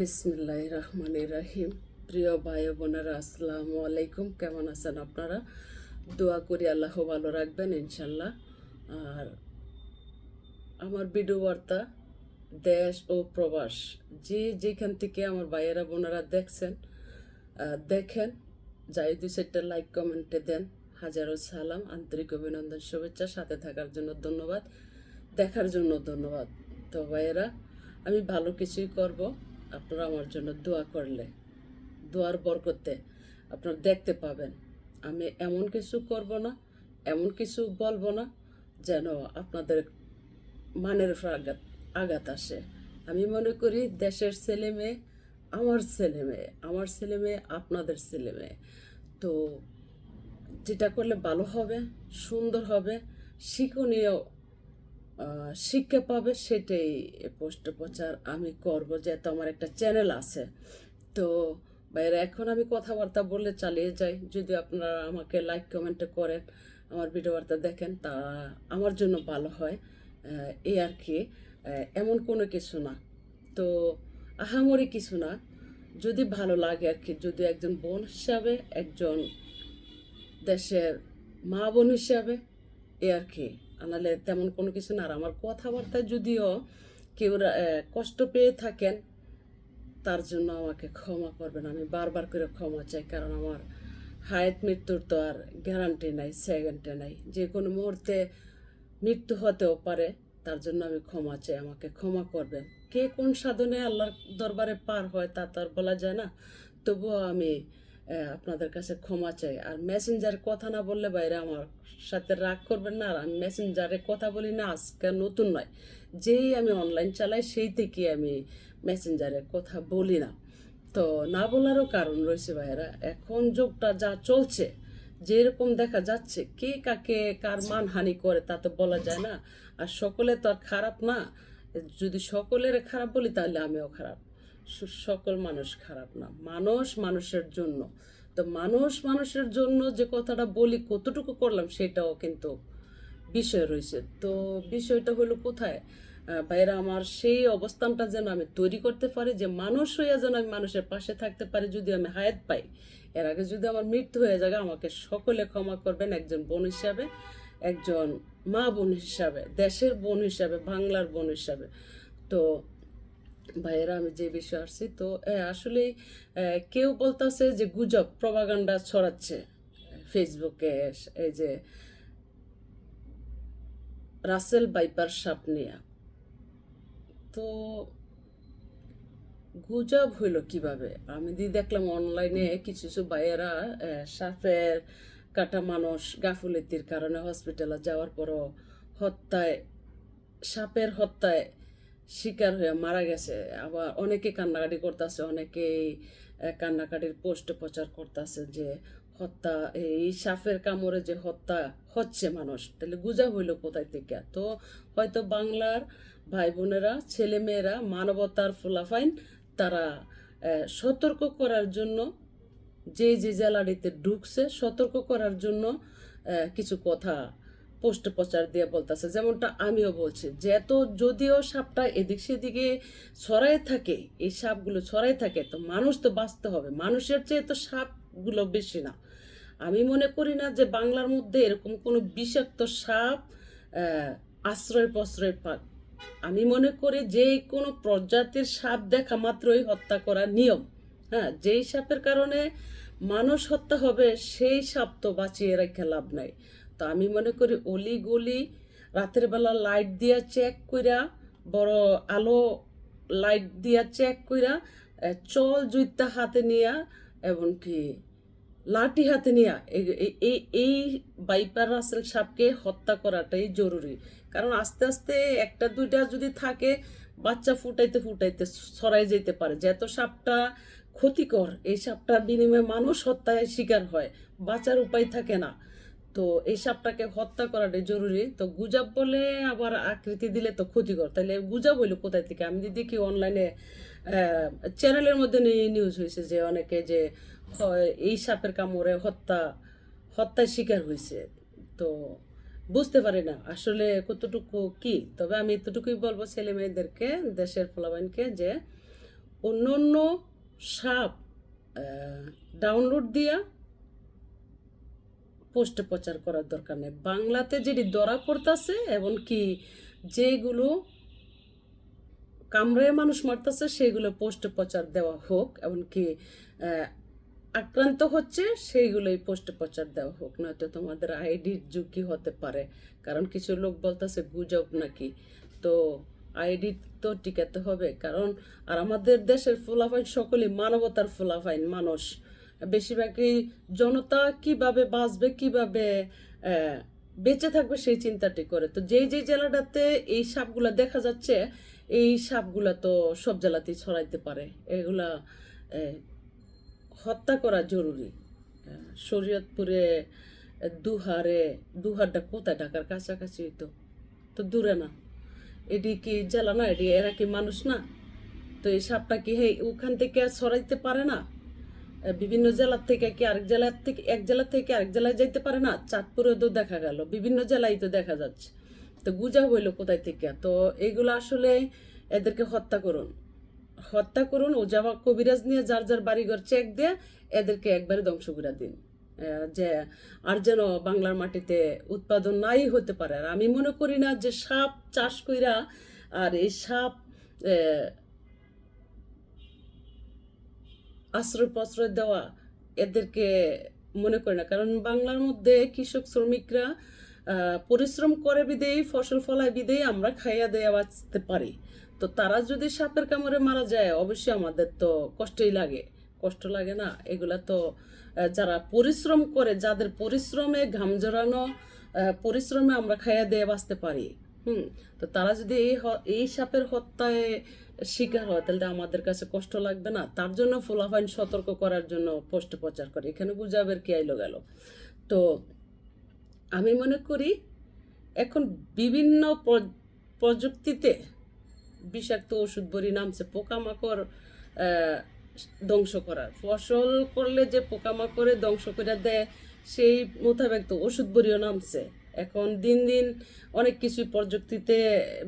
বিসমিল্লাহির রহমানির রহিম। প্রিয় ভাই বোনেরা, আসসালামু আলাইকুম। কেমন আছেন আপনারা? দোয়া করি আল্লাহ ভালো রাখবেন ইনশাল্লাহ। আর আমার ভিডিও বার্তা দেশ ও প্রবাস যে যেখান থেকে আমার ভাইয়েরা বোনেরা দেখছেন, দেখেন, যাই দুই চারটা লাইক কমেন্টে দেন, হাজারো সালাম, আন্তরিক অভিনন্দন, শুভেচ্ছা। সাথে থাকার জন্য ধন্যবাদ, দেখার জন্য ধন্যবাদ। তো ভাইয়েরা, আমি ভালো কিছুই করব, আপনারা আমার জন্য দোয়া করলে, দোয়ার বরকতে আপনারা দেখতে পাবেন। আমি এমন কিছু করব না, এমন কিছু বলবো না যেন আপনাদের মানের উপর আঘাত আসে। আমি মনে করি দেশের ছেলে মেয়ে আমার ছেলে মেয়ে, আমার ছেলে মেয়ে আপনাদের ছেলে মেয়ে। তো যেটা করলে ভালো হবে, সুন্দর হবে, শিক্ষণীয় শিক্ষা পাবে, সেটাই পোস্ট প্রচার আমি করব। যেহেতু আমার একটা চ্যানেল আছে, তো বাইরে এখন আমি কথাবার্তা বললে চালিয়ে যাই। যদি আপনারা আমাকে লাইক কমেন্টে করেন, আমার ভিডিও বার্তা দেখেন, তা আমার জন্য ভালো হয়। এই আর কি, এমন কোনো কিছু না, তো আহামরি কিছু না। যদি ভালো লাগে আর কি, যদি একজন বোন হিসাবে, একজন দেশের মা বোন হিসাবে, এ আর কি। আনালে তেমন কোনো কিছু না। আর আমার কথাবার্তায় যদিও কেউ কষ্ট পেয়ে থাকেন, তার জন্য আমাকে ক্ষমা করবেন। আমি বারবার করে ক্ষমা চাই, কারণ আমার হায়াত মৃত্যুর তো আর গ্যারান্টি নাই, সেকেন্ডে নাই। যে কোনো মুহূর্তে মৃত্যু হতেও পারে, তার জন্য আমি ক্ষমা চাই, আমাকে ক্ষমা করবেন। কে কোন সাধনে আল্লাহর দরবারে পার হয় তা তো আর বলা যায় না। তবুও আমি আপনাদের কাছে ক্ষমা চাই। আর মেসেঞ্জার কথা না বললে বাইরে আমার সাথে রাগ করবেন না। আর আমি মেসেঞ্জারে কথা বলি না, আজকে নতুন নয়, যেই আমি অনলাইন চালাই সেই থেকে আমি মেসেঞ্জারে কথা বলি না। তো না বলারও কারণ রয়েছে ভাইয়েরা, এখন যুগটা যা চলছে, যেরকম দেখা যাচ্ছে, কে কাকে কার মানহানি করে তা তো বলা যায় না। আর সকলে তো আর খারাপ না। যদি সকলের খারাপ বলি তাহলে আমিও খারাপ। সকল মানুষ খারাপ না, মানুষ মানুষের জন্য। তো মানুষ মানুষের জন্য যে কথাটা বলি, কতটুকু করলাম সেটাও কিন্তু বিষয় রয়েছে। তো বিষয়টা হলো কোথায়, ভাইরা আমার, সেই অবস্থানটা যেন আমি তৈরি করতে পারি, যে মানুষ হইয়া যেন আমি মানুষের পাশে থাকতে পারি যদি আমি হায়াত পাই। এর আগে যদি আমার মৃত্যু হয়ে যায়, আমাকে সকলে ক্ষমা করবেন, একজন বোন হিসাবে, একজন মা বোন হিসাবে, দেশের বোন হিসাবে, বাংলার বোন হিসাবে। তো ভাইয়েরা, আমি যে বিষয়ে আসছি, তো আসলে কেউ বলতেছে যে গুজব প্রপাগান্ডা ছড়াচ্ছে ফেসবুকে, এই যে রাসেল ভাইপার সাপ নিয়ে। তো গুজব হইল কিভাবে? আমি দেখলাম অনলাইনে কিছু কিছু ভাইয়েরা সাপের কাটা মানুষ গাফুলতির কারণে হসপিটালে যাওয়ার পরও হত্যায়, সাপের হত্যায় শিকার হয়ে মারা গেছে। আবার অনেকে কান্নাকাটি করতেছে, অনেকেই কান্নাকাটির পোস্ট প্রচার করতেছে যে হত্যা, এই সাপের কামড়ে যে হত্যা হচ্ছে মানুষ, তাহলে গুজব হইল কোথায় থেকে? তো হয়তো বাংলার ভাই বোনেরা, ছেলে মেয়েরা, মানবতার ফুলাফাইন, তারা সতর্ক করার জন্য, যে যে জেলারিতে ঢুকছে সতর্ক করার জন্য কিছু কথা পোস্ট প্রচার দিয়ে বলতেছে। যেমনটা আমিও বলছি, যে এত যদিও সাপটা এদিক সেদিকে ছড়াই থাকে, এই সাপগুলো ছড়াই থাকে, তো মানুষ তো বাঁচতে হবে, মানুষের চেয়ে তো সাপগুলো বেশি না। আমি মনে করি না যে বাংলার মধ্যে এরকম কোনো বিষাক্ত সাপ আশ্রয় প্রশ্রয় পাক। আমি মনে করি যে কোনো প্রজাতির সাপ দেখা মাত্রই হত্যা করা নিয়ম। হ্যাঁ, যেই সাপের কারণে মানুষ হত্যা হবে, সেই সাপ তো বাঁচিয়ে রেখে লাভ নাই। তো আমি মনে করি অলি গলি রাতের বেলা লাইট দিয়া চেক কইরা, বড় আলো লাইট দিয়া চেক কইরা, চল জুইতা হাতে নিয়া, এমনকি লাঠি হাতে নিয়া এই বাইপার রাসেল সাপকে হত্যা করাটাই জরুরি। কারণ আস্তে আস্তে একটা দুইটা যদি থাকে, বাচ্চা ফুটাইতে ফুটাইতে ছড়াই যেতে পারে। যেহেত সাপটা ক্ষতিকর, এই সাপটার বিনিময়ে মানুষ হত্যায় শিকার হয়, বাঁচার উপায় থাকে না। তো এই সাপটাকে হত্যা করাটাই জরুরি। তো গুজব বলে আবার আকৃতি দিলে তো ক্ষতিকর, তাহলে গুজব হইলো কোথায় থেকে? আমি দেখি অনলাইনে চ্যানেলের মধ্যে নিউজ হয়েছে যে অনেকে যে এই সাপের কামড়ে হত্যায় শিকার হয়েছে। তো বুঝতে পারি না আসলে কতটুকু কি। তবে আমি এতটুকুই বলবো ছেলে মেয়েদেরকে, দেশের পোলাবাইনকে, যে অন্য অন্য সাপ ডাউনলোড দিয়া পোস্টে প্রচার করার দরকার নেই। বাংলাতে যেটি ধরা পড়তেছে এমনকি যেগুলো কামড়ায় মানুষ মারতেছে সেগুলো পোস্টে প্রচার দেওয়া হোক, এমনকি আক্রান্ত হচ্ছে সেইগুলোই পোস্টে প্রচার দেওয়া হোক, নয়তো তোমাদের আইডির ঝুঁকি হতে পারে। কারণ কিছু লোক বলতেছে গুজব নাকি, তো আইডি তো টিকাতে হবে। কারণ আর আমাদের দেশের ফুলাফাইন সকলেই মানবতার ফুলাফাইন মানুষ, বেশিরভাগই জনতা কিভাবে বাঁচবে, কিভাবে বেঁচে থাকবে সেই চিন্তাটি করে। তো যেই যেই জেলাটাতে এই সাপগুলা দেখা যাচ্ছে, এই সাপগুলা তো সব জেলাতেই ছড়াইতে পারে। এগুলা হত্যা করা জরুরি। শরীয়তপুরে দুহারটা কোথায়? ঢাকার কাছাকাছি, তো দূরে না। এটি কি জেলা না? এরা কি মানুষ না? তো এই সাপটা কি ওখান থেকে ছড়াইতে পারে না? বিভিন্ন জেলার থেকে কি আরেক জেলার থেকে, এক জেলা থেকে আরেক জেলায় যাইতে পারে না? চাঁদপুরে তো দেখা গেল, বিভিন্ন জেলায় তো দেখা যাচ্ছে। তো গুজা হইলো কোথায় থেকে? তো এইগুলো আসলে এদেরকে হত্যা করুন ও যাওয়া কবিরাজ নিয়ে যার যার বাড়িঘর চেক দিয়ে এদেরকে একবারে ধ্বংস করে দিন, যে আর যেন বাংলার মাটিতে উৎপাদন নাই হতে পারে। আর আমি মনে করি না যে সাপ চাষ কইরা আর এই সাপ আশ্রয় প্রশ্রয় দেওয়া এদেরকে মনে করি না। কারণ বাংলার মধ্যে কৃষক শ্রমিকরা পরিশ্রম করে বিদেই, ফসল ফলায় বিদেই আমরা খাইয়া দেয়া বাঁচতে পারি। তো তারা যদি সাপের কামড়ে মারা যায় অবশ্যই আমাদের তো কষ্টই লাগে, কষ্ট লাগে না? এগুলা তো যারা পরিশ্রম করে, যাদের পরিশ্রমে ঘাম জড়ানো পরিশ্রমে আমরা খাইয়া দিয়ে বাঁচতে পারি, তো তারা যদি এই সাপের হত্যায় শিকার হয় তাহলে আমাদের কাছে কষ্ট লাগবে না? তার জন্য ফোলাফাইন সতর্ক করার জন্য পোস্টে প্রচার করে। এখানে গুজাবের কি আইলো গেল? তো আমি মনে করি এখন বিভিন্ন প্রযুক্তিতে বিষাক্ত ওষুধ বড়ি নামছে পোকামাকড় ধ্বংস করার। ফসল করলে যে পোকামাকড়ে ধ্বংস করে দেয় সেই মোতাবেক তো ওষুধ বড়িও নামছে। এখন দিন দিন অনেক কিছু প্রযুক্তিতে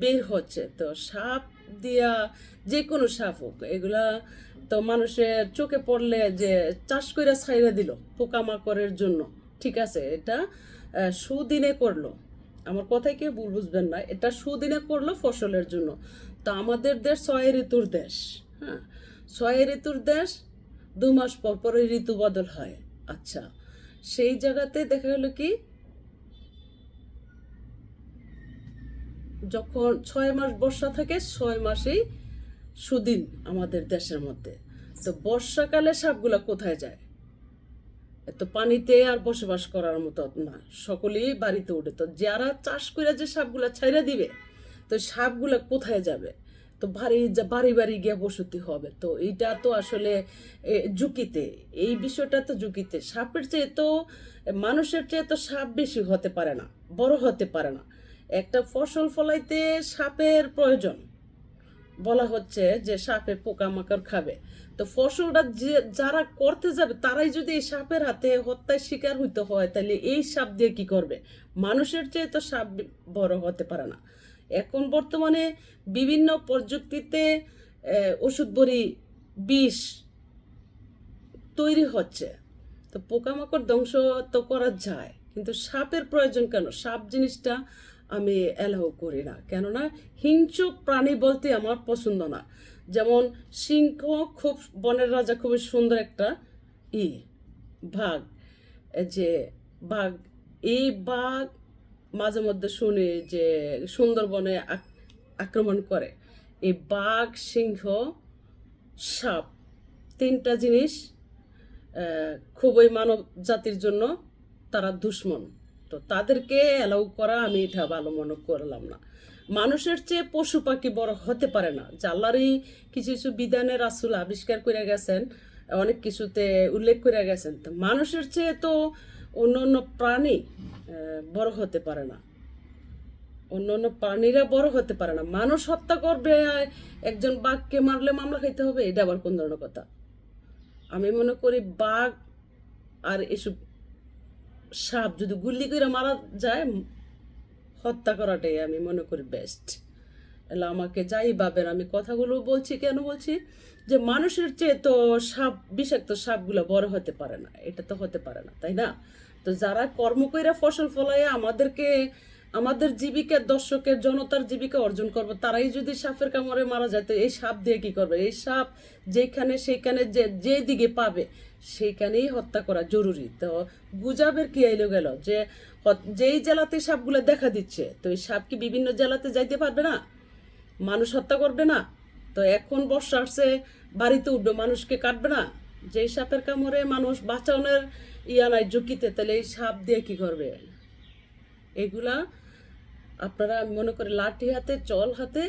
বের হচ্ছে। তো সাপ দিয়া, যে কোনো সাপ হোক, এগুলা তো মানুষের চোখে পড়লে যে চাষ করে ছাইরা দিল পোকামাকড়ের জন্য, ঠিক আছে, এটা সুদিনে করলো, আমার কথায় কেউ ভুল বুঝবেন না, এটা সুদিনে করলো ফসলের জন্য। তো আমাদের দেশ 6 ঋতুর দেশ, 6 ঋতুর দেশ, 2 মাস পর পরই ঋতু বদল হয়। আচ্ছা, সেই জায়গাতে দেখা গেল কি যখন 6 মাস বর্ষা থাকে, 6 মাসেই সুদিন আমাদের দেশের মধ্যে। তো বর্ষাকালে সাপগুলা কোথায় যায়? তো পানিতে আর বসবাস করার মতো না, সকলেই বাড়িতে উঠে। তো যারা চাষ করে যে সাপগুলা ছাইরা দিবে, তো সাপগুলা কোথায় যাবে? তো বাড়ি বাড়ি গিয়ে বসতি হবে। তো এইটা তো আসলে ঝুঁকিতে, এই বিষয়টা তো ঝুঁকিতে। সাপের চেয়ে তো মানুষের চেয়ে তো সাপ বেশি হতে পারে না, বড় হতে পারে না। একটা ফসল ফলাইতে সাপের প্রয়োজন, বলা হচ্ছে যে সাপে পোকামাকড় খাবে। তো ফসলটা যারা করতে যাবে তারাই যদি এই সাপের হাতে হত্যার শিকার হইতে হয়, তাহলে এই সাপ দিয়ে কি করবে? মানুষের চেয়ে তো সাপ বড় হতে পারে না। এখন বর্তমানে বিভিন্ন প্রযুক্তিতে ওষুধ বড়ি, বিষ তৈরি হচ্ছে। তো পোকামাকড় ধ্বংস তো করা যায়, কিন্তু সাপের প্রয়োজন কেন? সাপ জিনিসটা আমি অ্যালাউ করি না, কেননা হিংস্র প্রাণী বলতে আমার পছন্দ না। যেমন সিংহ খুব বনের রাজা, খুবই সুন্দর একটা বাঘ, যে বাঘ, এই বাঘ মাঝে মধ্যে শুনি যে সুন্দরবনে আক্রমণ করে। এই বাঘ, সিংহ, সাপ, 3টা জিনিস খুবই মানব জাতির জন্য তারা দুশ্মন। তো তাদেরকে অ্যালাউ করা আমি এটা ভালো মনে করলাম না। মানুষের চেয়ে পশু পাখি বড় হতে পারে না। আল্লাহরই কিছু কিছু বিধানে রাসূল আবিষ্কার করে গেছেন, অনেক কিছুতে উল্লেখ করে গেছেন। তো মানুষের চেয়ে তো অন্য অন্য প্রাণী বড় হতে পারে না, অন্য অন্য প্রাণীরা বড় হতে পারে না। মানুষ হত্যা করবে, একজন বাঘকে মারলে মামলা খাইতে হবে, এটা আবার কোন ধরনের কথা? আমি মনে করি বাঘ আর এসব সাপ যদি গুলি করে মারা যায়, হত্যা করাটাই আমি মনে করি বেস্ট। এলা আমাকে যাই ভাবেন, আমি কথাগুলো বলছি কেন বলছি, যে মানুষের চেয়ে তো সাপ, বিষাক্ত সাপগুলো বড় হতে পারে না, এটা তো হতে পারে না, তাই না? তো যারা কর্ম কইরা ফসল ফলাইয়া আমাদেরকে, আমাদের জীবিকা, দর্শকের জনতার জীবিকা অর্জন করবো, তারাই যদি সাপের কামড়ে মারা যায়, তো এই সাপ দিয়ে কি করবে? এই সাপ যেখানে সেইখানে যে দিকে পাবে সেইখানেই হত্যা করা জরুরি। তো গুজাবের কি আইলো গেল যে যেই জেলাতে সাপগুলো দেখা দিচ্ছে, তো এই সাপ কি বিভিন্ন জেলাতে যাইতে পারবে না? মানুষ হত্যা করবে না? তো এখন বর্ষা আসছে, বাড়িতে উঠবে, মানুষকে কাটবে না? যেই সাপের কামড়ে মানুষ বাঁচানোর ইয়া নাই ঝুঁকিতে, তাহলে এই সাপ দিয়ে কি করবে? এগুলা আপনারা, আমি মনে করি, লাঠি হাতে, চল হাতে,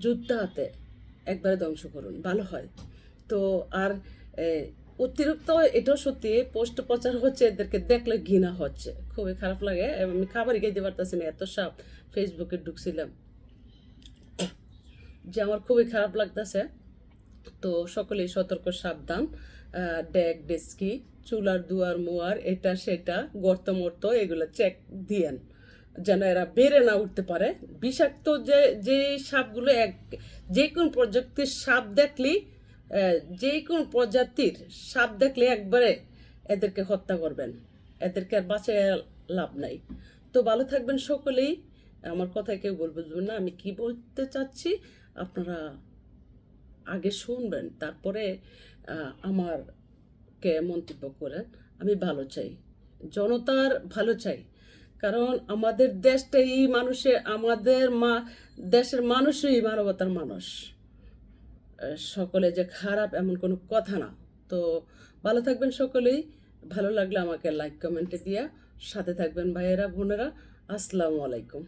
যুদ্ধ হাতে একবারে ধ্বংস করুন, ভালো হয়। তো আর এ, অতিরিক্ত, এটাও সত্যি, পোস্ট প্রচার হচ্ছে, এদেরকে দেখলে ঘৃণা হচ্ছে, খুবই খারাপ লাগে। আমি খাবারই খাইতে পারতেছি না, এত সাপ। ফেসবুকে ঢুকছিলাম যে আমার খুবই খারাপ লাগতেছে। তো সকলেই সতর্ক, সাবধান। ডেক ডেস্কি, চুলার দুয়ার মুয়ার, এটা সেটা, গর্ত মর্ত, এগুলো চেক দিয়েন, যেন এরা বেড়ে না উঠতে পারে। বিষাক্ত যে সাপগুলো, যে কোন প্রজাতির সাপ দেখলি, যে কোন প্রজাতির সাপ দেখলে একবারে এদেরকে হত্যা করবেন, এদেরকে আর বাঁচায় লাভ নাই। তো ভালো থাকবেন সকলেই। আমার কথায় কেউ বুঝবেন না আমি কি বলতে চাচ্ছি, আপনারা আগে শুনবেন, তারপরে আমারকে মন্তব্য করেন। আমি ভালো চাই, জনতার ভালো চাই, কারণ আমাদের দেশটাই মানুষে, আমাদের দেশের মানুষই মানবতার মানুষ। সকলে যে খারাপ এমন কোনো কথা না। তো ভালো থাকবেন সকলেই। ভালো লাগলে আমাকে লাইক কমেন্টে দিয়া সাথে থাকবেন ভাইয়েরা, বোনেরা। আসসালামু আলাইকুম।